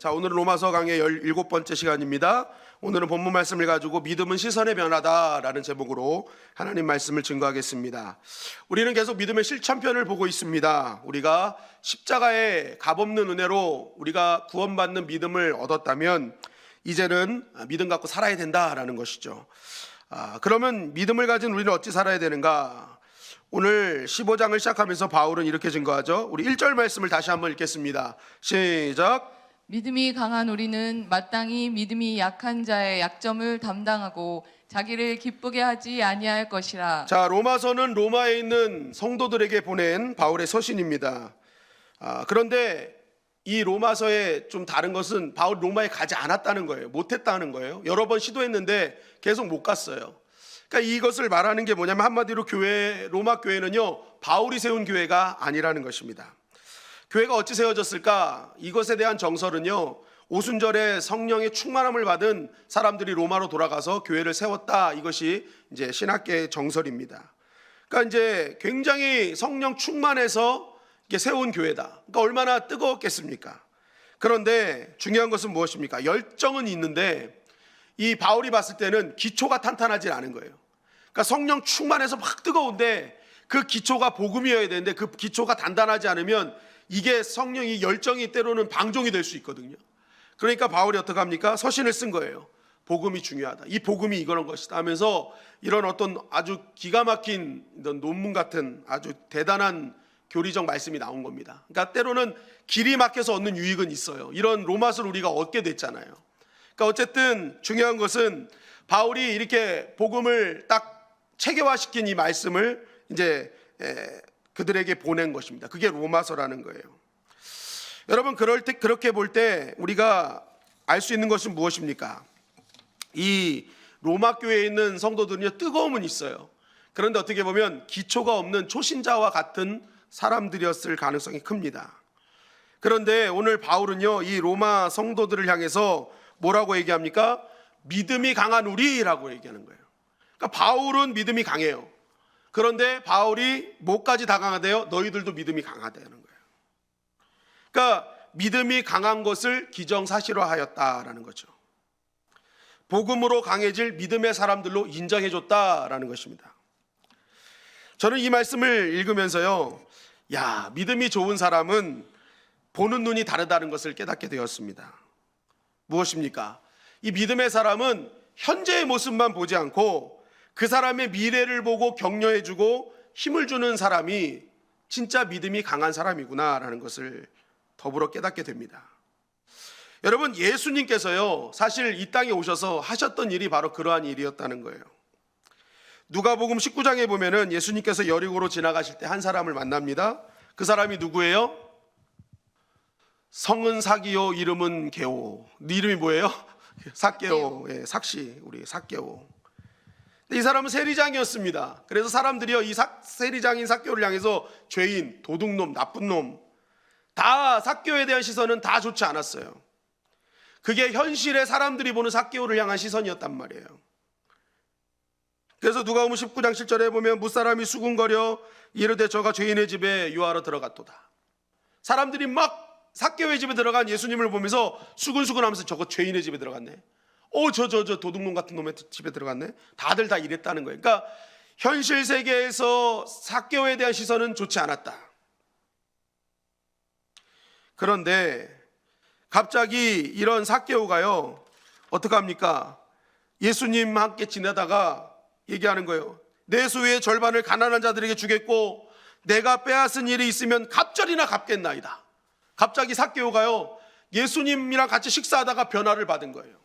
자, 오늘은 로마서 강의 17번째 시간입니다. 오늘은 본문 말씀을 가지고 믿음은 시선의 변화다라는 제목으로 하나님 말씀을 증거하겠습니다. 우리는 계속 믿음의 실천편을 보고 있습니다. 우리가 십자가의 값없는 은혜로 우리가 구원받는 믿음을 얻었다면 이제는 믿음 갖고 살아야 된다라는 것이죠. 그러면 믿음을 가진 우리는 어찌 살아야 되는가? 오늘 15장을 시작하면서 바울은 이렇게 증거하죠. 우리 1절 말씀을 다시 한번 읽겠습니다. 시작. 믿음이 강한 우리는 마땅히 믿음이 약한 자의 약점을 담당하고 자기를 기쁘게 하지 아니할 것이라. 자, 로마서는 로마에 있는 성도들에게 보낸 바울의 서신입니다. 그런데 이 로마서에 좀 다른 것은 바울 로마에 가지 않았다는 거예요. 못했다는 거예요. 여러 번 시도했는데 계속 못 갔어요. 그러니까 이것을 말하는 게 뭐냐면 한마디로 로마 교회는요, 바울이 세운 교회가 아니라는 것입니다. 교회가 어찌 세워졌을까? 이것에 대한 정설은요, 오순절에 성령의 충만함을 받은 사람들이 로마로 돌아가서 교회를 세웠다. 이것이 이제 신학계의 정설입니다. 그러니까 이제 굉장히 성령 충만해서 이게 세운 교회다. 그러니까 얼마나 뜨거웠겠습니까? 그런데 중요한 것은 무엇입니까? 열정은 있는데 이 바울이 봤을 때는 기초가 탄탄하지 않은 거예요. 그러니까 성령 충만해서 막 뜨거운데 그 기초가 복음이어야 되는데 그 기초가 단단하지 않으면 이게 성령이 열정이 때로는 방종이 될 수 있거든요. 그러니까 바울이 어떻게 합니까? 서신을 쓴 거예요. 복음이 중요하다. 이 복음이 이거는 것이다 하면서 이런 어떤 아주 기가 막힌 논문 같은 아주 대단한 교리적 말씀이 나온 겁니다. 그러니까 때로는 길이 막혀서 얻는 유익은 있어요. 이런 로마서를 우리가 얻게 됐잖아요. 그러니까 어쨌든 중요한 것은 바울이 이렇게 복음을 딱 체계화시킨 이 말씀을 이제 그들에게 보낸 것입니다. 그게 로마서라는 거예요. 여러분, 그렇게 볼 때 우리가 알 수 있는 것은 무엇입니까? 이 로마 교회에 있는 성도들은요, 뜨거움은 있어요. 그런데 어떻게 보면 기초가 없는 초신자와 같은 사람들이었을 가능성이 큽니다. 그런데 오늘 바울은요, 이 로마 성도들을 향해서 뭐라고 얘기합니까? 믿음이 강한 우리라고 얘기하는 거예요. 그러니까 바울은 믿음이 강해요. 그런데 바울이 뭐까지 다 강하대요? 너희들도 믿음이 강하다는 거예요. 그러니까 믿음이 강한 것을 기정사실화하였다라는 거죠. 복음으로 강해질 믿음의 사람들로 인정해줬다라는 것입니다. 저는 이 말씀을 읽으면서요, 야, 믿음이 좋은 사람은 보는 눈이 다르다는 것을 깨닫게 되었습니다. 무엇입니까? 이 믿음의 사람은 현재의 모습만 보지 않고 그 사람의 미래를 보고 격려해주고 힘을 주는 사람이 진짜 믿음이 강한 사람이구나라는 것을 더불어 깨닫게 됩니다. 여러분, 예수님께서요, 사실 이 땅에 오셔서 하셨던 일이 바로 그러한 일이었다는 거예요. 누가복음 19장에 보면은 예수님께서 여리고로 지나가실 때 한 사람을 만납니다. 그 사람이 누구예요? 성은 사기요, 이름은 게오. 네 이름이 뭐예요? 삭개오. 예, 삭시, 우리 삭개오. 이 사람은 세리장이었습니다. 그래서 사람들이요, 이 세리장인 삭개오를 향해서 죄인, 도둑놈, 나쁜 놈, 다 삭개오에 대한 시선은 다 좋지 않았어요. 그게 현실의 사람들이 보는 삭개오를 향한 시선이었단 말이에요. 그래서 누가복음 19장 7절에 보면 무사람이 수군거려 이르되 저가 죄인의 집에 유하러 들어갔도다. 사람들이 막 삭개오의 집에 들어간 예수님을 보면서 수근수근하면서 저거 죄인의 집에 들어갔네. 저 도둑놈 같은 놈의 집에 들어갔네. 다들 다 이랬다는 거예요. 그러니까 현실 세계에서 삭개오에 대한 시선은 좋지 않았다. 그런데 갑자기 이런 삭개오가요, 어떡합니까? 예수님 함께 지내다가 얘기하는 거예요. 내 소유의 절반을 가난한 자들에게 주겠고 내가 빼앗은 일이 있으면 갑절이나 갚겠나이다. 갑자기 삭개오가요, 예수님이랑 같이 식사하다가 변화를 받은 거예요.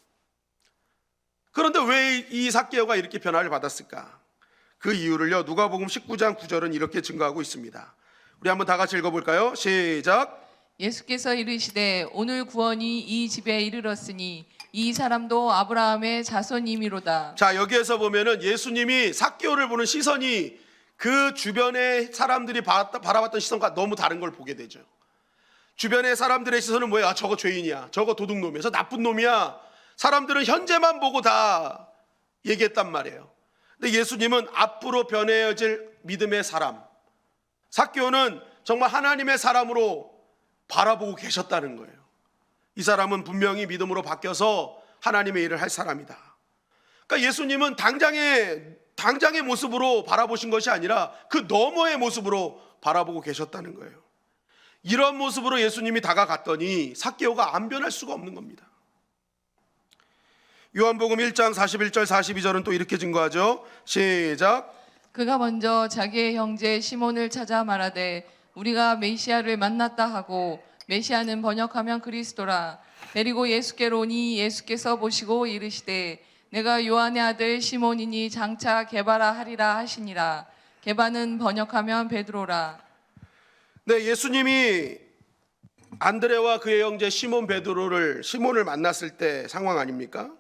그런데 왜 이 삭개오가 이렇게 변화를 받았을까? 그 이유를요, 누가복음 19장 9절은 이렇게 증거하고 있습니다. 우리 한번 다 같이 읽어볼까요? 시작. 예수께서 이르시되 오늘 구원이 이 집에 이르렀으니 이 사람도 아브라함의 자손이미로다. 자, 여기에서 보면은 예수님이 삭개오를 보는 시선이 그 주변의 사람들이 바라봤던 시선과 너무 다른 걸 보게 되죠. 주변의 사람들의 시선은 뭐야? 저거 죄인이야, 저거 도둑놈이야, 저 나쁜 놈이야. 사람들은 현재만 보고 다 얘기했단 말이에요. 근데 예수님은 앞으로 변해질 믿음의 사람, 삭개오는 정말 하나님의 사람으로 바라보고 계셨다는 거예요. 이 사람은 분명히 믿음으로 바뀌어서 하나님의 일을 할 사람이다. 그러니까 예수님은 당장의 모습으로 바라보신 것이 아니라 그 너머의 모습으로 바라보고 계셨다는 거예요. 이런 모습으로 예수님이 다가갔더니 삭개오가 안 변할 수가 없는 겁니다. 요한복음 1장 41절 42절은 또 이렇게 증거하죠. 시작. 그가 먼저 자기의 형제 시몬을 찾아 말하되 우리가 메시아를 만났다 하고, 메시아는 번역하면 그리스도라. 데리고 예수께로 오니 예수께서 보시고 이르시되 내가 요한의 아들 시몬이니 장차 게바라 하리라 하시니라. 게바는 번역하면 베드로라. 네, 예수님이 안드레와 그의 형제 시몬을 만났을 때 상황 아닙니까?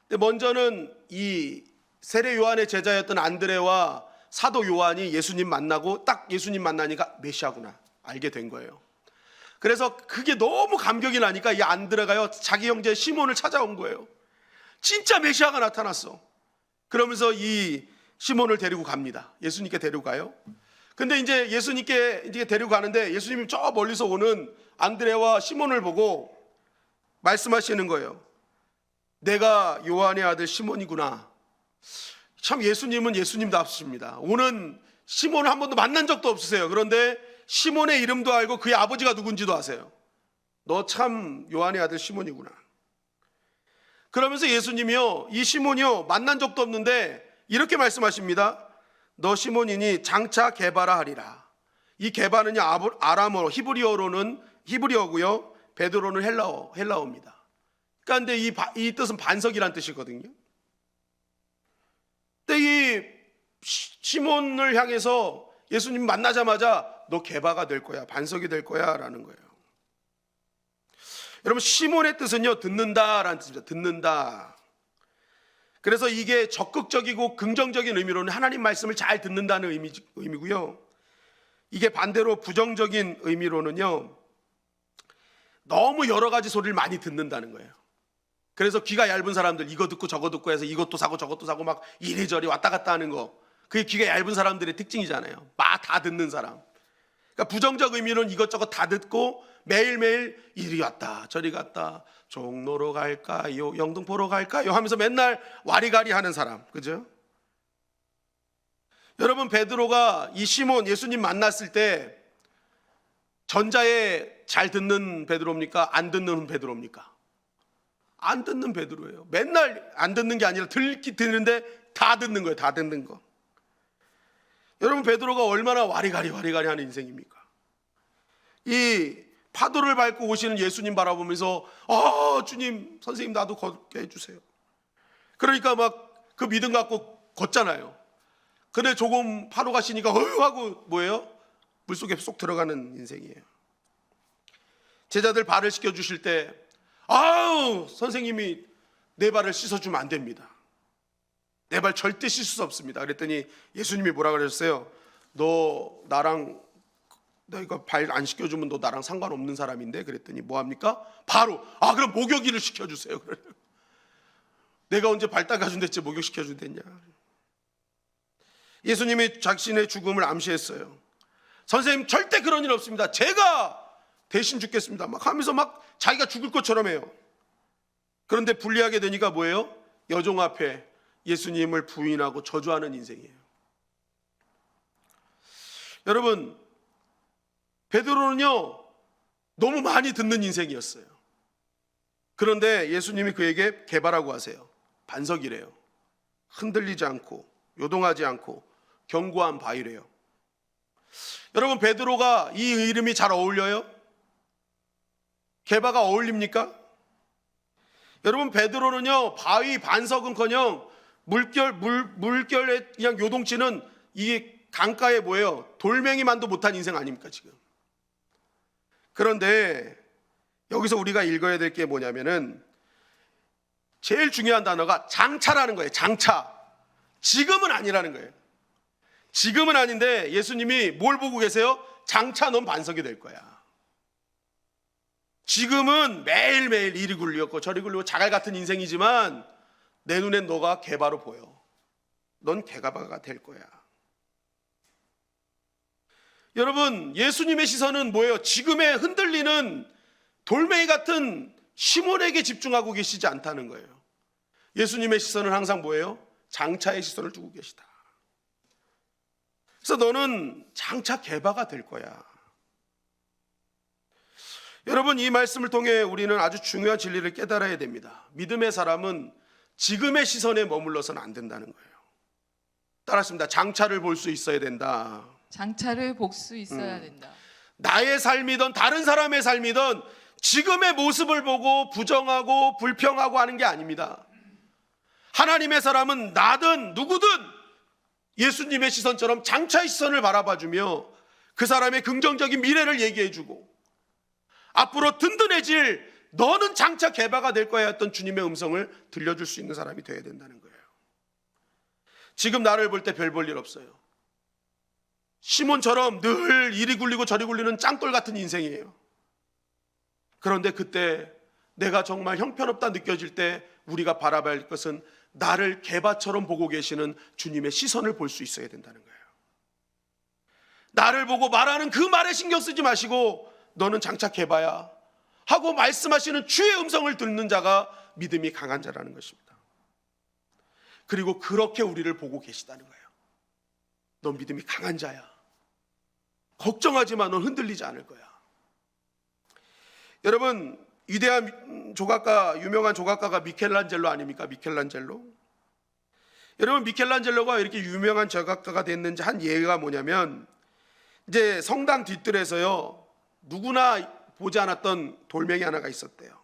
근데 먼저는 이 세례 요한의 제자였던 안드레와 사도 요한이 예수님 만나고 딱 예수님 만나니까 메시아구나 알게 된 거예요. 그래서 그게 너무 감격이 나니까 이 안드레가요 자기 형제 시몬을 찾아온 거예요. 진짜 메시아가 나타났어. 그러면서 이 시몬을 데리고 갑니다. 예수님께 데리고 가요. 근데 이제 예수님께 이제 데리고 가는데 예수님이 저 멀리서 오는 안드레와 시몬을 보고 말씀하시는 거예요. 내가 요한의 아들 시몬이구나. 참 예수님은 예수님답습니다. 오는 시몬을 한 번도 만난 적도 없으세요. 그런데 시몬의 이름도 알고 그의 아버지가 누군지도 아세요. 너 참 요한의 아들 시몬이구나. 그러면서 예수님이요 이 시몬이요 만난 적도 없는데 이렇게 말씀하십니다. 너 시몬이니 장차 게바라 하리라. 이 게바는요 아람어로 히브리어고요 베드로는 헬라어입니다. 그러니까 근데 이 뜻은 반석이란 뜻이거든요. 근데 이 시몬을 향해서 예수님 만나자마자 너 게바가 될 거야, 반석이 될 거야 라는 거예요. 여러분 시몬의 뜻은요 듣는다라는 뜻입니다. 듣는다. 그래서 이게 적극적이고 긍정적인 의미로는 하나님 말씀을 잘 듣는다는 의미고요. 이게 반대로 부정적인 의미로는요 너무 여러 가지 소리를 많이 듣는다는 거예요. 그래서 귀가 얇은 사람들 이거 듣고 저거 듣고 해서 이것도 사고 저것도 사고 막 이리저리 왔다 갔다 하는 거, 그게 귀가 얇은 사람들의 특징이잖아요. 막 다 듣는 사람. 그러니까 부정적 의미로는 이것저것 다 듣고 매일매일 이리 왔다 저리 갔다, 종로로 갈까요 영등포로 갈까요 하면서 맨날 와리가리 하는 사람, 그죠? 여러분 베드로가 이 시몬 예수님 만났을 때 전자에 잘 듣는 베드로입니까? 안 듣는 베드로입니까? 안 듣는 베드로예요. 맨날 안 듣는 게 아니라 듣는데 다 듣는 거예요. 다 듣는 거. 여러분 베드로가 얼마나 와리가리 하는 인생입니까? 이 파도를 밟고 오시는 예수님 바라보면서 주님 선생님 나도 걷게 해주세요. 그러니까 막 그 믿음 갖고 걷잖아요. 근데 조금 파도 가시니까 하고 뭐예요? 물속에 쏙 들어가는 인생이에요. 제자들 발을 씻겨주실 때 선생님이 내 발을 씻어주면 안 됩니다. 내 발 절대 씻을 수 없습니다. 그랬더니 예수님이 뭐라 그러셨어요? 너 이거 발 안 씻겨주면 너 나랑 상관없는 사람인데. 그랬더니 뭐합니까? 바로 그럼 목욕이를 시켜주세요. 그래요. 내가 언제 발 닦아준 대체 목욕 시켜준 됐냐. 예수님이 자신의 죽음을 암시했어요. 선생님 절대 그런 일 없습니다. 제가 대신 죽겠습니다 막 하면서 막 자기가 죽을 것처럼 해요. 그런데 불리하게 되니까 뭐예요? 여종 앞에 예수님을 부인하고 저주하는 인생이에요. 여러분 베드로는요 너무 많이 듣는 인생이었어요. 그런데 예수님이 그에게 게바라고 하세요. 반석이래요. 흔들리지 않고 요동하지 않고 견고한 바위래요. 여러분 베드로가 이 이름이 잘 어울려요? 게바가 어울립니까? 여러분 베드로는요 바위 반석은커녕 물결에 그냥 요동치는 이 강가에 뭐예요? 돌멩이만도 못한 인생 아닙니까 지금? 그런데 여기서 우리가 읽어야 될 게 뭐냐면은 제일 중요한 단어가 장차라는 거예요. 장차. 지금은 아니라는 거예요. 지금은 아닌데 예수님이 뭘 보고 계세요? 장차 넌 반석이 될 거야. 지금은 매일매일 이리 굴렸고 저리 굴리고 자갈 같은 인생이지만 내 눈엔 너가 게바로 보여. 넌 게바가 될 거야. 여러분 예수님의 시선은 뭐예요? 지금의 흔들리는 돌멩이 같은 시몬에게 집중하고 계시지 않다는 거예요. 예수님의 시선은 항상 뭐예요? 장차의 시선을 두고 계시다. 그래서 너는 장차 개바가 될 거야. 여러분, 이 말씀을 통해 우리는 아주 중요한 진리를 깨달아야 됩니다. 믿음의 사람은 지금의 시선에 머물러서는 안 된다는 거예요. 따라했습니다. 장차를 볼 수 있어야 된다. 장차를 볼 수 있어야 된다. 나의 삶이든 다른 사람의 삶이든 지금의 모습을 보고 부정하고 불평하고 하는 게 아닙니다. 하나님의 사람은 나든 누구든 예수님의 시선처럼 장차의 시선을 바라봐주며 그 사람의 긍정적인 미래를 얘기해주고 앞으로 든든해질 너는 장차 개바가 될 거야 했던 주님의 음성을 들려줄 수 있는 사람이 되어야 된다는 거예요. 지금 나를 볼 때 별 볼 일 없어요. 시몬처럼 늘 이리 굴리고 저리 굴리는 짱돌 같은 인생이에요. 그런데 그때 내가 정말 형편없다 느껴질 때 우리가 바라봐야 할 것은 나를 개바처럼 보고 계시는 주님의 시선을 볼 수 있어야 된다는 거예요. 나를 보고 말하는 그 말에 신경 쓰지 마시고 너는 장차 개바야 하고 말씀하시는 주의 음성을 듣는 자가 믿음이 강한 자라는 것입니다. 그리고 그렇게 우리를 보고 계시다는 거예요. 넌 믿음이 강한 자야. 걱정하지 마. 넌 흔들리지 않을 거야. 여러분, 위대한 조각가, 유명한 조각가가 미켈란젤로 아닙니까? 미켈란젤로. 여러분, 미켈란젤로가 이렇게 유명한 조각가가 됐는지 한 예가 뭐냐면, 이제 성당 뒷뜰에서요 누구나 보지 않았던 돌멩이 하나가 있었대요.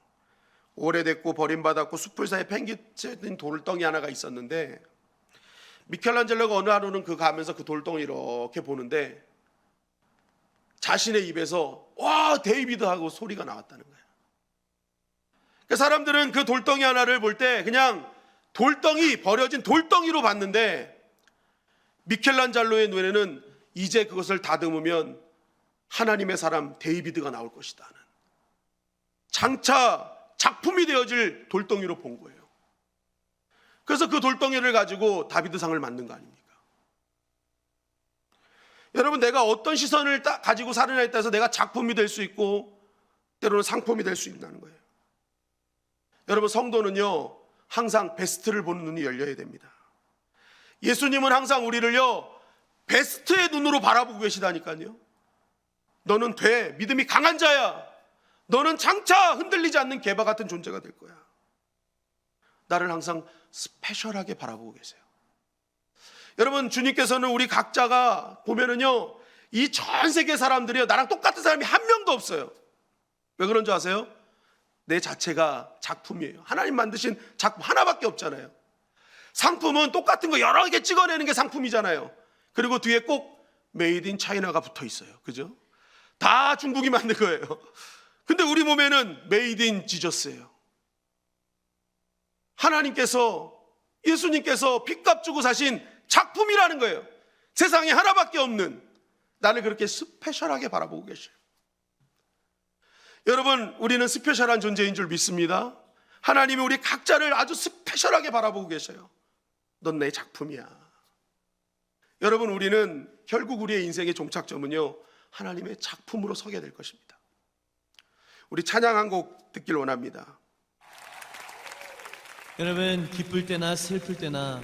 오래됐고 버림받았고 숲을 사이에 팽개쳐진 돌덩이 하나가 있었는데, 미켈란젤로가 어느 하루는 그 가면서 그 돌덩이 이렇게 보는데 자신의 입에서 와 데이비드 하고 소리가 나왔다는 거예요. 그 사람들은 그 돌덩이 하나를 볼 때 그냥 돌덩이, 버려진 돌덩이로 봤는데 미켈란젤로의 눈에는 이제 그것을 다듬으면 하나님의 사람 데이비드가 나올 것이다 하는 장차 작품이 되어질 돌덩이로 본 거예요. 그래서 그 돌덩이를 가지고 다비드상을 만든 거 아닙니까? 여러분, 내가 어떤 시선을 가지고 살아나에 따라서 내가 작품이 될 수 있고 때로는 상품이 될 수 있다는 거예요. 여러분, 성도는요 항상 베스트를 보는 눈이 열려야 됩니다. 예수님은 항상 우리를요 베스트의 눈으로 바라보고 계시다니까요. 너는 돼. 믿음이 강한 자야. 너는 장차 흔들리지 않는 개바 같은 존재가 될 거야. 나를 항상 스페셜하게 바라보고 계세요. 여러분, 주님께서는 우리 각자가 보면은요 이 전 세계 사람들이요 나랑 똑같은 사람이 한 명도 없어요. 왜 그런 줄 아세요? 내 자체가 작품이에요. 하나님 만드신 작품 하나밖에 없잖아요. 상품은 똑같은 거 여러 개 찍어내는 게 상품이잖아요. 그리고 뒤에 꼭 메이드 인 차이나가 붙어 있어요. 그죠? 다 중국이 만든 거예요. 근데 우리 몸에는 메이드 인 지저스예요. 하나님께서, 예수님께서 핏값 주고 사신 작품이라는 거예요. 세상에 하나밖에 없는 나를 그렇게 스페셜하게 바라보고 계셔요. 여러분, 우리는 스페셜한 존재인 줄 믿습니다. 하나님이 우리 각자를 아주 스페셜하게 바라보고 계셔요. 넌 내 작품이야. 여러분, 우리는 결국 우리의 인생의 종착점은요 하나님의 작품으로 서게 될 것입니다. 우리 찬양 한 곡 듣길 원합니다. 여러분, 기쁠 때나 슬플 때나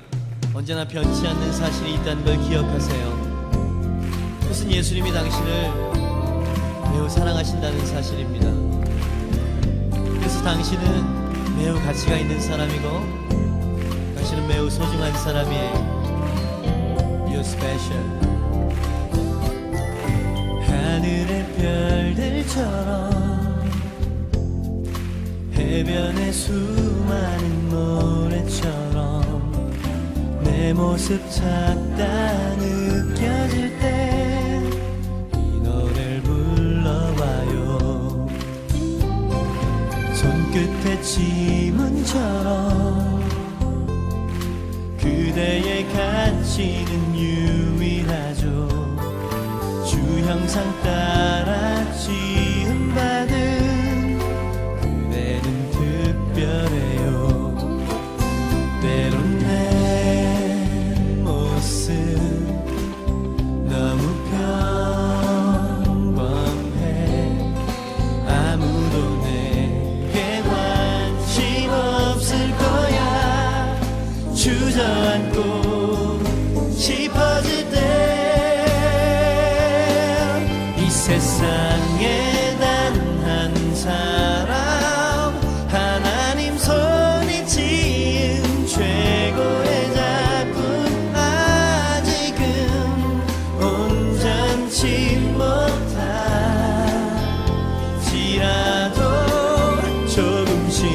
언제나 변치 않는 사실이 있다는 걸 기억하세요. 그것은 예수님이 당신을 매우 사랑하신다는 사실입니다. 그래서 당신은 매우 가치가 있는 사람이고 당신은 매우 소중한 사람이에요. You're special. 하늘의 별들처럼 해변의 수많은 모래처럼 내 모습 작다 느껴질 때 이 노래를 불러봐요. 손끝에 지문처럼 그대의 가치는 유일하죠. 주 형상 따라 지음받은 그대는 특별해요. 때론 내 모습 너무 평범해. 아무도 내게 주저앉고 싶어질 때 이 세상에 단 한 사람 하나님 손이 지은 최고의 작품 아직은 온전치 못할지라도 조금씩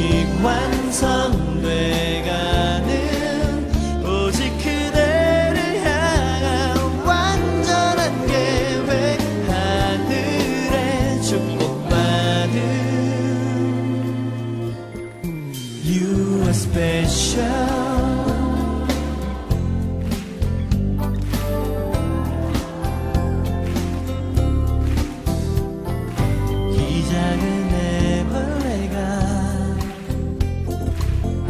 완성돼가는 오직 그대를 향한 완전한 계획 하늘의 축복받은 You are special 이 작은 애벌레가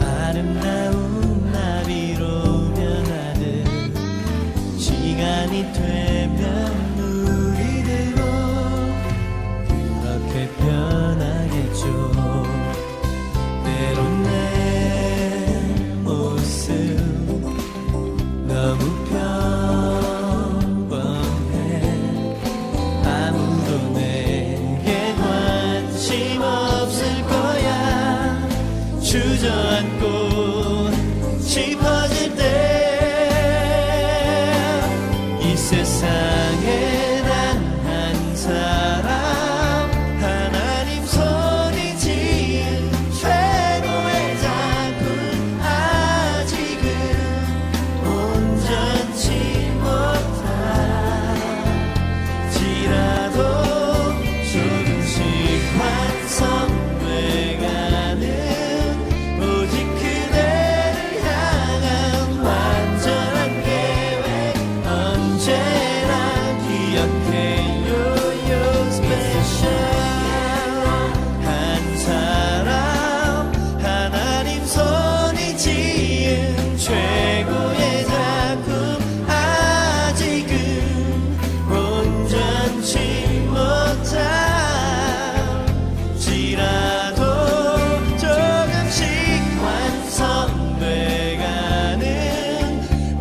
아름다운 나비로 변하듯 시간이 되면 우리들도 그렇게 변하겠죠. 때론 내 모습 너무 평범해 아무도 내게 관심 없을 거야. 주저앉고 싶어질 때 이 세상에 단 한 사람 하나님 손이 지은 최고의 작품 아직은 온전치 못할지라도 조금씩 완성돼가는 오직 그대를 향한 완전한 계획 언제나 기억해요. You're special 한 사람 하나님 손이 지은 최고의 작품 아직은 온전치 못할지라도 조금씩 완성돼가는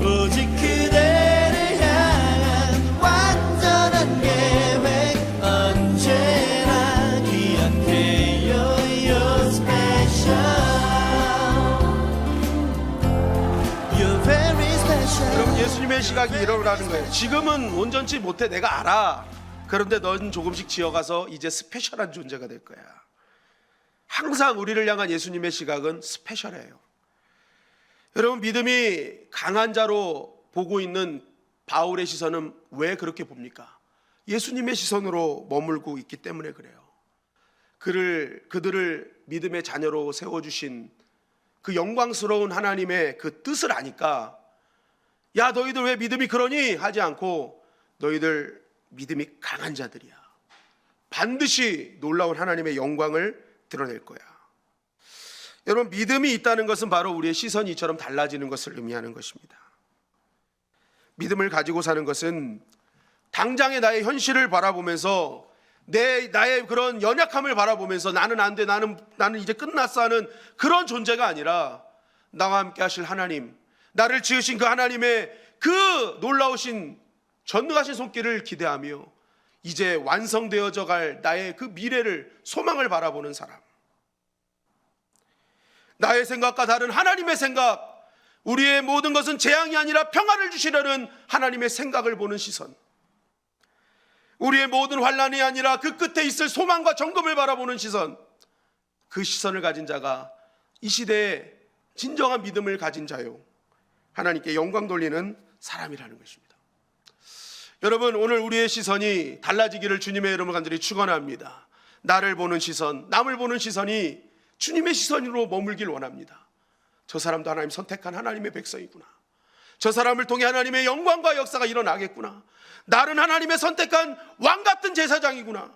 오직 그대를 향한 완전한 계획 언제나 기억해요. You're special You're very special 여러분, 예수님의 시각이 이러라는 거예요. 지금은 온전치 못해, 내가 알아. 그런데 넌 조금씩 지어가서 이제 스페셜한 존재가 될 거야. 항상 우리를 향한 예수님의 시각은 스페셜해요. 여러분, 믿음이 강한 자로 보고 있는 바울의 시선은 왜 그렇게 봅니까? 예수님의 시선으로 머물고 있기 때문에 그래요. 그들을 믿음의 자녀로 세워주신 그 영광스러운 하나님의 그 뜻을 아니까, 야 너희들 왜 믿음이 그러니? 하지 않고, 너희들 믿음이 강한 자들이야. 반드시 놀라운 하나님의 영광을 드러낼 거야. 여러분, 믿음이 있다는 것은 바로 우리의 시선이 이처럼 달라지는 것을 의미하는 것입니다. 믿음을 가지고 사는 것은 당장의 나의 현실을 바라보면서 나의 그런 연약함을 바라보면서 나는 안 돼, 나는 이제 끝났어 하는 그런 존재가 아니라, 나와 함께 하실 하나님, 나를 지으신 그 하나님의 그 놀라우신 전능하신 손길을 기대하며 이제 완성되어져 갈 나의 그 미래를, 소망을 바라보는 사람. 나의 생각과 다른 하나님의 생각, 우리의 모든 것은 재앙이 아니라 평화를 주시려는 하나님의 생각을 보는 시선, 우리의 모든 환난이 아니라 그 끝에 있을 소망과 정금을 바라보는 시선, 그 시선을 가진 자가 이 시대에 진정한 믿음을 가진 자요, 하나님께 영광 돌리는 사람이라는 것입니다. 여러분, 오늘 우리의 시선이 달라지기를 주님의 이름으로 간절히 축원합니다. 나를 보는 시선, 남을 보는 시선이 주님의 시선으로 머물길 원합니다. 저 사람도 하나님 선택한 하나님의 백성이구나. 저 사람을 통해 하나님의 영광과 역사가 일어나겠구나. 나는 하나님의 선택한 왕 같은 제사장이구나.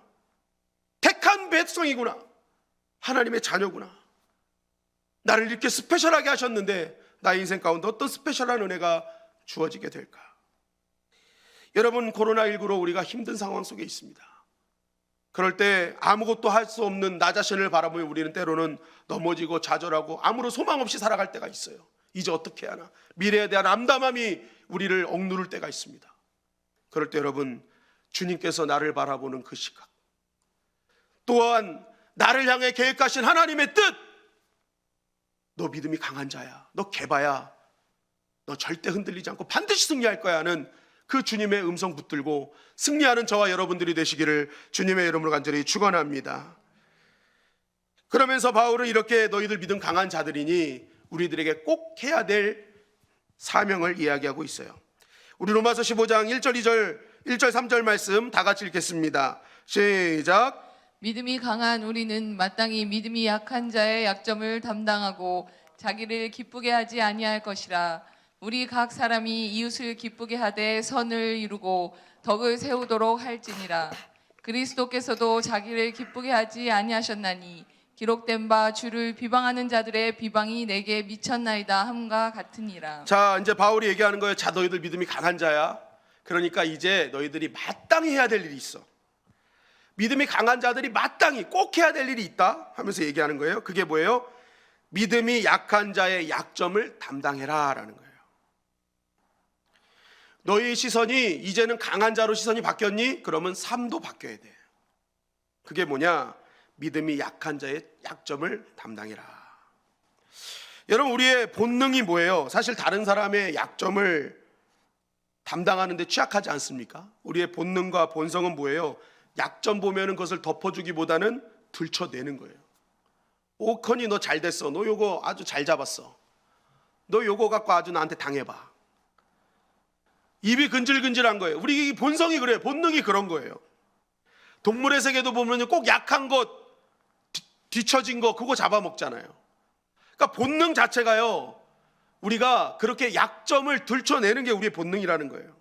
택한 백성이구나. 하나님의 자녀구나. 나를 이렇게 스페셜하게 하셨는데 나의 인생 가운데 어떤 스페셜한 은혜가 주어지게 될까? 여러분, 코로나19로 우리가 힘든 상황 속에 있습니다. 그럴 때 아무것도 할 수 없는 나 자신을 바라보며 우리는 때로는 넘어지고 좌절하고 아무런 소망 없이 살아갈 때가 있어요. 이제 어떻게 하나. 미래에 대한 암담함이 우리를 억누를 때가 있습니다. 그럴 때 여러분, 주님께서 나를 바라보는 그 시각, 또한 나를 향해 계획하신 하나님의 뜻, 너 믿음이 강한 자야, 너 개바야, 너 절대 흔들리지 않고 반드시 승리할 거야 하는 그 주님의 음성 붙들고 승리하는 저와 여러분들이 되시기를 주님의 이름으로 간절히 축원합니다. 그러면서 바울은 이렇게 너희들 믿음 강한 자들이니 우리들에게 꼭 해야 될 사명을 이야기하고 있어요. 우리 로마서 15장 1절 2절 1절 3절 말씀 다 같이 읽겠습니다. 시작. 믿음이 강한 우리는 마땅히 믿음이 약한 자의 약점을 담당하고 자기를 기쁘게 하지 아니할 것이라. 우리 각 사람이 이웃을 기쁘게 하되 선을 이루고 덕을 세우도록 할지니라. 그리스도께서도 자기를 기쁘게 하지 아니하셨나니 기록된 바 주를 비방하는 자들의 비방이 내게 미쳤나이다 함과 같으니라. 자, 이제 바울이 얘기하는 거예요. 자, 너희들 믿음이 강한 자야. 그러니까 이제 너희들이 마땅히 해야 될 일이 있어. 믿음이 강한 자들이 마땅히 꼭 해야 될 일이 있다 하면서 얘기하는 거예요. 그게 뭐예요? 믿음이 약한 자의 약점을 담당해라 라는 거예요. 너희 시선이 이제는 강한 자로 시선이 바뀌었니? 그러면 삶도 바뀌어야 돼. 그게 뭐냐? 믿음이 약한 자의 약점을 담당해라. 여러분, 우리의 본능이 뭐예요? 사실 다른 사람의 약점을 담당하는 데 취약하지 않습니까? 우리의 본능과 본성은 뭐예요? 약점 보면은 그것을 덮어주기보다는 들춰내는 거예요. 오커니 너 잘 됐어. 너 요거 아주 잘 잡았어. 너 요거 갖고 아주 나한테 당해봐. 입이 근질근질한 거예요. 우리 본성이 그래요. 본능이 그런 거예요. 동물의 세계도 보면 꼭 약한 것, 뒤처진 거 그거 잡아먹잖아요. 그러니까 본능 자체가요, 우리가 그렇게 약점을 들춰내는 게 우리의 본능이라는 거예요.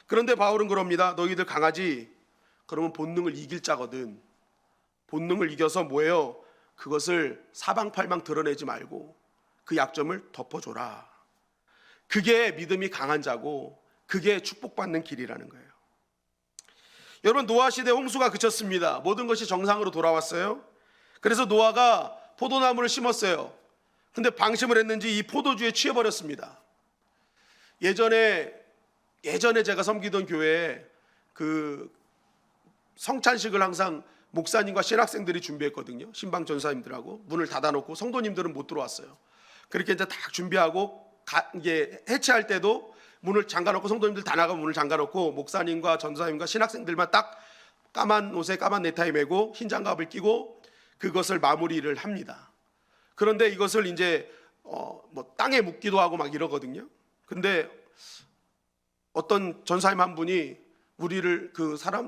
그런데 바울은 그럽니다. 너희들 강하지? 그러면 본능을 이길 자거든. 본능을 이겨서 뭐예요? 그것을 사방팔방 드러내지 말고 그 약점을 덮어줘라. 그게 믿음이 강한 자고 그게 축복받는 길이라는 거예요. 여러분, 노아 시대 홍수가 그쳤습니다. 모든 것이 정상으로 돌아왔어요. 그래서 노아가 포도나무를 심었어요. 근데 방심을 했는지 이 포도주에 취해버렸습니다. 예전에 제가 섬기던 교회에 그 성찬식을 항상 목사님과 신학생들이 준비했거든요. 신방 전사님들하고 문을 닫아놓고 성도님들은 못 들어왔어요. 그렇게 이제 딱 준비하고 이게 해체할 때도 문을 잠가놓고 성도님들 다 나가면 문을 잠가놓고 목사님과 전사님과 신학생들만 딱 까만 옷에 까만 넥타이 메고 흰 장갑을 끼고 그것을 마무리를 합니다. 그런데 이것을 이제 뭐 땅에 묻기도 하고 막 이러거든요. 근데 어떤 전사님 한 분이 우리를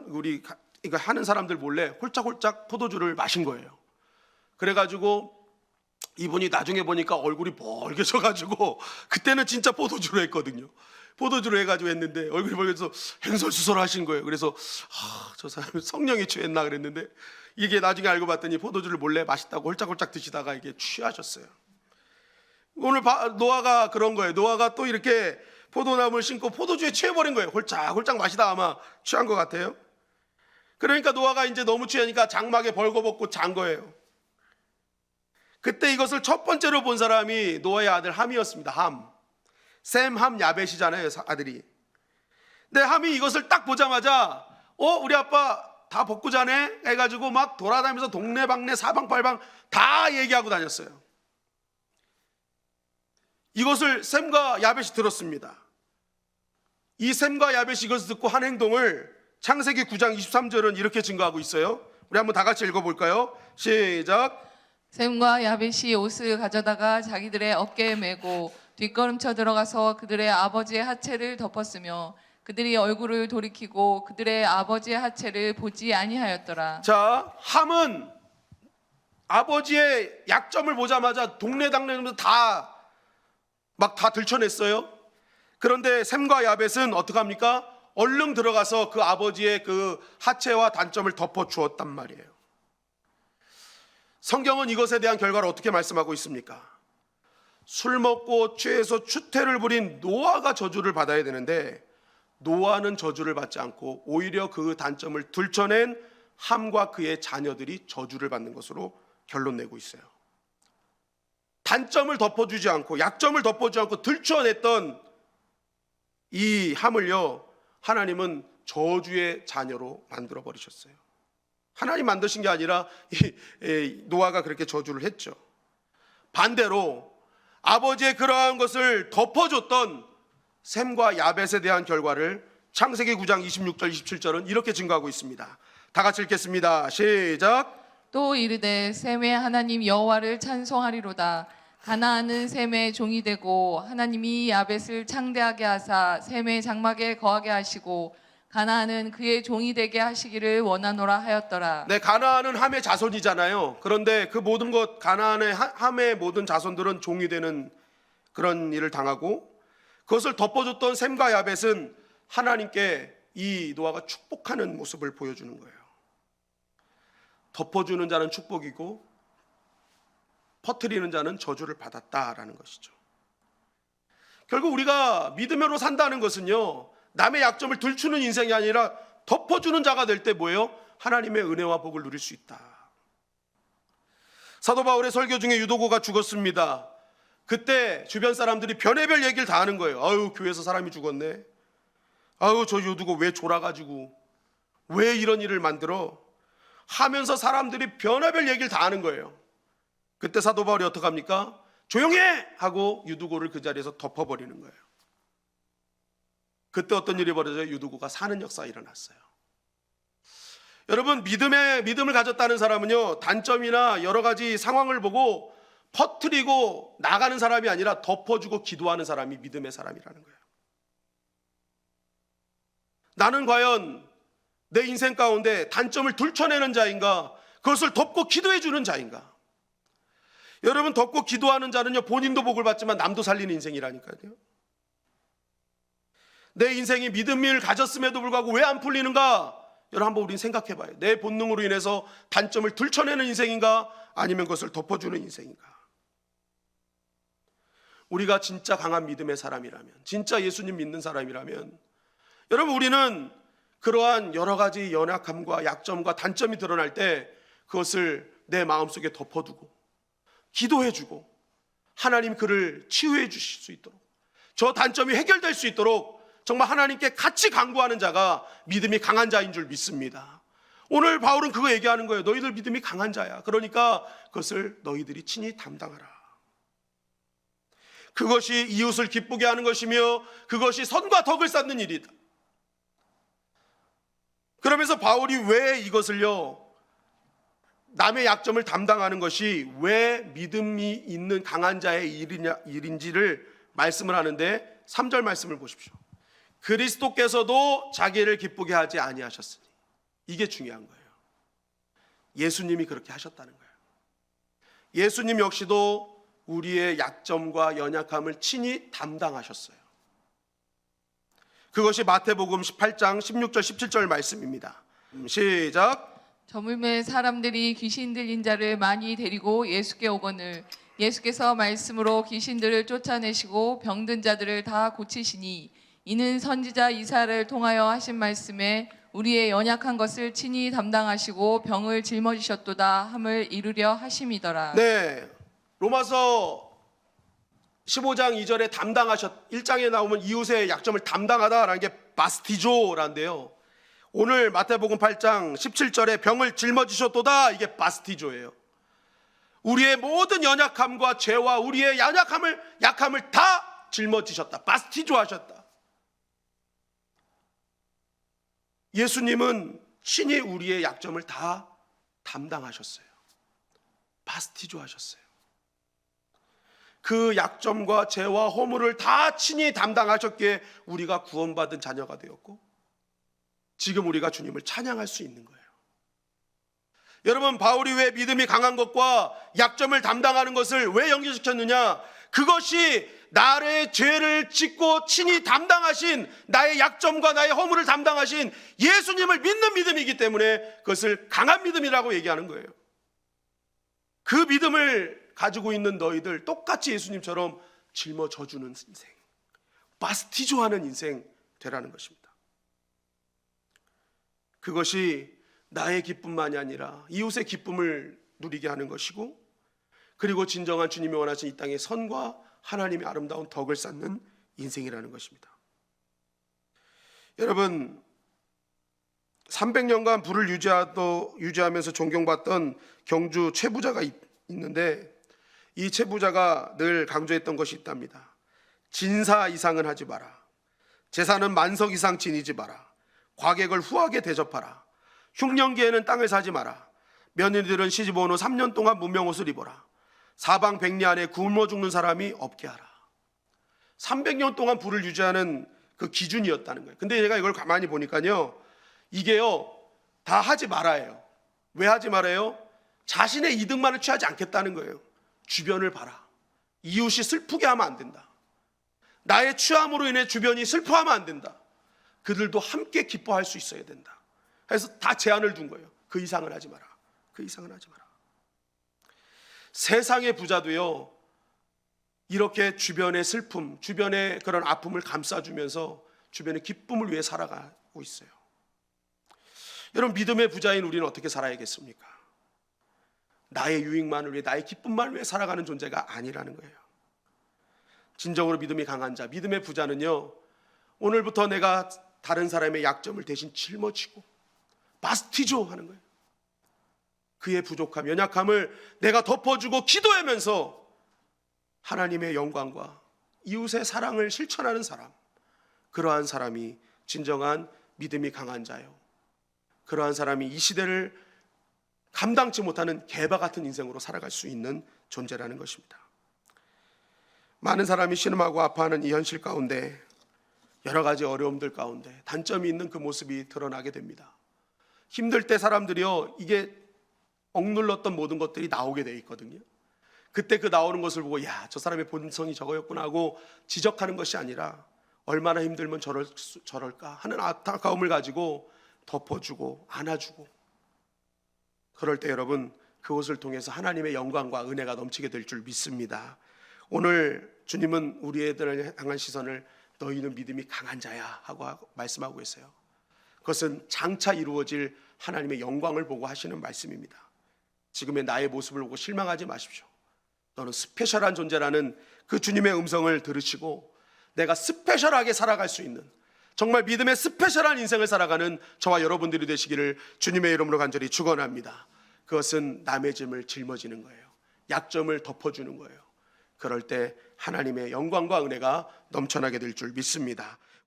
우리 이거 하는 사람들 몰래 홀짝홀짝 포도주를 마신 거예요. 그래가지고 이분이 나중에 보니까 얼굴이 벌개져가지고 그때는 진짜 포도주로 했거든요. 포도주로 해가지고 했는데 얼굴이 벌개져서 행설수설하신 거예요. 그래서 저 사람이 성령에 취했나 그랬는데 이게 나중에 알고 봤더니 포도주를 몰래 맛있다고 홀짝홀짝 드시다가 이게 취하셨어요. 오늘 노아가 그런 거예요. 노아가 또 이렇게 포도나무를 심고 포도주에 취해버린 거예요. 홀짝홀짝 마시다 아마 취한 것 같아요. 그러니까 노아가 이제 너무 취하니까 장막에 벌거벗고 잔 거예요. 그때 이것을 첫 번째로 본 사람이 노아의 아들 함이었습니다. 셈, 함, 야벳이잖아요, 아들이. 근데 함이 이것을 딱 보자마자 우리 아빠 다 벗고 자네 해가지고 막 돌아다니면서 동네방네 사방팔방 다 얘기하고 다녔어요. 이것을 셈과 야벳이 들었습니다. 이 셈과 야벳이 이것을 듣고 한 행동을 창세기 9장 23절은 이렇게 증거하고 있어요. 우리 한번 다 같이 읽어볼까요? 시작. 셈과 야벳이 옷을 가져다가 자기들의 어깨에 메고 뒷걸음쳐 들어가서 그들의 아버지의 하체를 덮었으며 그들이 얼굴을 돌이키고 그들의 아버지의 하체를 보지 아니하였더라. 자, 함은 아버지의 약점을 보자마자 동네 당내면서 다 들춰냈어요. 그런데 셈과 야벳은 어떻게 합니까? 얼른 들어가서 그 아버지의 그 하체와 단점을 덮어 주었단 말이에요. 성경은 이것에 대한 결과를 어떻게 말씀하고 있습니까? 술 먹고 취해서 추태를 부린 노아가 저주를 받아야 되는데 노아는 저주를 받지 않고 오히려 그 단점을 들춰낸 함과 그의 자녀들이 저주를 받는 것으로 결론 내고 있어요. 단점을 덮어주지 않고 약점을 덮어주지 않고 들추어냈던 이 함을요, 하나님은 저주의 자녀로 만들어 버리셨어요. 하나님 만드신 게 아니라 노아가 그렇게 저주를 했죠. 반대로 아버지의 그러한 것을 덮어줬던 셈과 야벳에 대한 결과를 창세기 9장 26절 27절은 이렇게 증거하고 있습니다. 다 같이 읽겠습니다. 시작. 또 이르되 셈의 하나님 여호와를 찬송하리로다. 가나안은 셈의 종이 되고 하나님이 야벳을 창대하게 하사 셈의 장막에 거하게 하시고 가나안은 그의 종이 되게 하시기를 원하노라 하였더라. 네, 가나안은 함의 자손이잖아요. 그런데 그 모든 것, 가나안의 함의 모든 자손들은 종이 되는 그런 일을 당하고, 그것을 덮어줬던 셈과 야벳은 하나님께 이 노아가 축복하는 모습을 보여주는 거예요. 덮어주는 자는 축복이고 퍼뜨리는 자는 저주를 받았다라는 것이죠. 결국 우리가 믿음으로 산다는 것은요, 남의 약점을 들추는 인생이 아니라 덮어주는 자가 될 때 뭐예요? 하나님의 은혜와 복을 누릴 수 있다. 사도 바울의 설교 중에 유도고가 죽었습니다. 그때 주변 사람들이 별의별 얘기를 다 하는 거예요. 아유, 교회에서 사람이 죽었네. 아유, 저 유도고 왜 졸아가지고 왜 이런 일을 만들어? 하면서 사람들이 별의별 얘기를 다 하는 거예요. 그때 사도 바울이 어떡합니까? 조용해! 하고 유두고를 그 자리에서 덮어버리는 거예요. 그때 어떤 일이 벌어져요? 유두고가 사는 역사가 일어났어요. 여러분, 믿음을 가졌다는 사람은요, 단점이나 여러 가지 상황을 보고 퍼뜨리고 나가는 사람이 아니라 덮어주고 기도하는 사람이 믿음의 사람이라는 거예요. 나는 과연 내 인생 가운데 단점을 들춰내는 자인가? 그것을 덮고 기도해 주는 자인가? 여러분, 덮고 기도하는 자는요, 본인도 복을 받지만 남도 살리는 인생이라니까요. 내 인생이 믿음을 가졌음에도 불구하고 왜 안 풀리는가? 여러분, 한번 우린 생각해 봐요. 내 본능으로 인해서 단점을 들춰내는 인생인가? 아니면 그것을 덮어주는 인생인가? 우리가 진짜 강한 믿음의 사람이라면, 진짜 예수님 믿는 사람이라면, 여러분, 우리는 그러한 여러 가지 연약함과 약점과 단점이 드러날 때 그것을 내 마음속에 덮어두고 기도해주고 하나님 그를 치유해 주실 수 있도록, 저 단점이 해결될 수 있도록 정말 하나님께 같이 간구하는 자가 믿음이 강한 자인 줄 믿습니다. 오늘 바울은 그거 얘기하는 거예요. 너희들 믿음이 강한 자야. 그러니까 그것을 너희들이 친히 담당하라. 그것이 이웃을 기쁘게 하는 것이며 그것이 선과 덕을 쌓는 일이다. 그러면서 바울이 왜 이것을요, 남의 약점을 담당하는 것이 왜 믿음이 있는 강한 자의 일인지를 말씀을 하는데 3절 말씀을 보십시오. 그리스도께서도 자기를 기쁘게 하지 아니하셨으니. 이게 중요한 거예요. 예수님이 그렇게 하셨다는 거예요. 예수님 역시도 우리의 약점과 연약함을 친히 담당하셨어요. 그것이 마태복음 18장 16절 17절 말씀입니다. 시작. 저물매 사람들이 귀신 들린 자를 많이 데리고 예수께 오거늘 예수께서 말씀으로 귀신들을 쫓아내시고 병든 자들을 다 고치시니 이는 선지자 이사야를 통하여 하신 말씀에 우리의 연약한 것을 친히 담당하시고 병을 짊어지셨도다 함을 이루려 하심이더라. 네, 로마서 15장 2절에 1장에 나오면 이웃의 약점을 담당하다라는 게 바스티조란데요. 오늘 마태복음 8장 17절에 병을 짊어지셨도다, 이게 바스티조예요. 우리의 모든 연약함과 죄와 우리의 약함을 다 짊어지셨다, 바스티조 하셨다. 예수님은 친히 우리의 약점을 다 담당하셨어요. 바스티조 하셨어요. 그 약점과 죄와 허물을 다 친히 담당하셨기에 우리가 구원받은 자녀가 되었고 지금 우리가 주님을 찬양할 수 있는 거예요. 여러분, 바울이 왜 믿음이 강한 것과 약점을 담당하는 것을 왜 연결시켰느냐? 그것이 나의 죄를 짓고 친히 담당하신, 나의 약점과 나의 허물을 담당하신 예수님을 믿는 믿음이기 때문에 그것을 강한 믿음이라고 얘기하는 거예요. 그 믿음을 가지고 있는 너희들 똑같이 예수님처럼 짊어져주는 인생, 바스티조하는 인생 되라는 것입니다. 그것이 나의 기쁨만이 아니라 이웃의 기쁨을 누리게 하는 것이고, 그리고 진정한 주님이 원하신 이 땅의 선과 하나님의 아름다운 덕을 쌓는 인생이라는 것입니다. 여러분, 300년간 부를 유지하면서 존경받던 경주 최부자가 있는데, 이 최부자가 늘 강조했던 것이 있답니다. 진사 이상은 하지 마라. 재산은 만석 이상 지니지 마라. 과객을 후하게 대접하라. 흉년기에는 땅을 사지 마라. 며느리들은 시집 온 후 3년 동안 문명옷을 입어라. 사방백리 안에 굶어 죽는 사람이 없게 하라. 300년 동안 부를 유지하는 그 기준이었다는 거예요. 근데 제가 이걸 가만히 보니까요, 이게요 다 하지 말아요. 왜 하지 말아요? 자신의 이득만을 취하지 않겠다는 거예요. 주변을 봐라. 이웃이 슬프게 하면 안 된다. 나의 취함으로 인해 주변이 슬퍼하면 안 된다. 그들도 함께 기뻐할 수 있어야 된다. 그래서 다 제한을 둔 거예요. 그 이상을 하지 마라. 그 이상은 하지 마라. 세상의 부자도요, 이렇게 주변의 슬픔, 주변의 그런 아픔을 감싸주면서 주변의 기쁨을 위해 살아가고 있어요. 여러분, 믿음의 부자인 우리는 어떻게 살아야겠습니까? 나의 유익만을 위해, 나의 기쁨만을 위해 살아가는 존재가 아니라는 거예요. 진정으로 믿음이 강한 자, 믿음의 부자는요, 오늘부터 내가 다른 사람의 약점을 대신 짊어지고 바스티조 하는 거예요. 그의 부족함, 연약함을 내가 덮어주고 기도하면서 하나님의 영광과 이웃의 사랑을 실천하는 사람, 그러한 사람이 진정한 믿음이 강한 자요, 그러한 사람이 이 시대를 감당치 못하는 개바 같은 인생으로 살아갈 수 있는 존재라는 것입니다. 많은 사람이 신음하고 아파하는 이 현실 가운데, 여러 가지 어려움들 가운데 단점이 있는 그 모습이 드러나게 됩니다. 힘들 때 사람들이요, 이게 억눌렀던 모든 것들이 나오게 돼 있거든요. 그때 그 나오는 것을 보고, 야, 저 사람의 본성이 저거였구나 하고 지적하는 것이 아니라, 얼마나 힘들면 저럴까 하는 안타까움을 가지고 덮어주고 안아주고, 그럴 때 여러분, 그것을 통해서 하나님의 영광과 은혜가 넘치게 될 줄 믿습니다. 오늘 주님은 우리들을 향한 시선을 너희는 믿음이 강한 자야 하고 말씀하고 있어요. 그것은 장차 이루어질 하나님의 영광을 보고 하시는 말씀입니다. 지금의 나의 모습을 보고 실망하지 마십시오. 너는 스페셜한 존재라는 그 주님의 음성을 들으시고 내가 스페셜하게 살아갈 수 있는, 정말 믿음의 스페셜한 인생을 살아가는 저와 여러분들이 되시기를 주님의 이름으로 간절히 축원합니다. 그것은 남의 짐을 짊어지는 거예요. 약점을 덮어주는 거예요. 그럴 때 하나님의 영광과 은혜가 넘쳐나게 될 줄 믿습니다.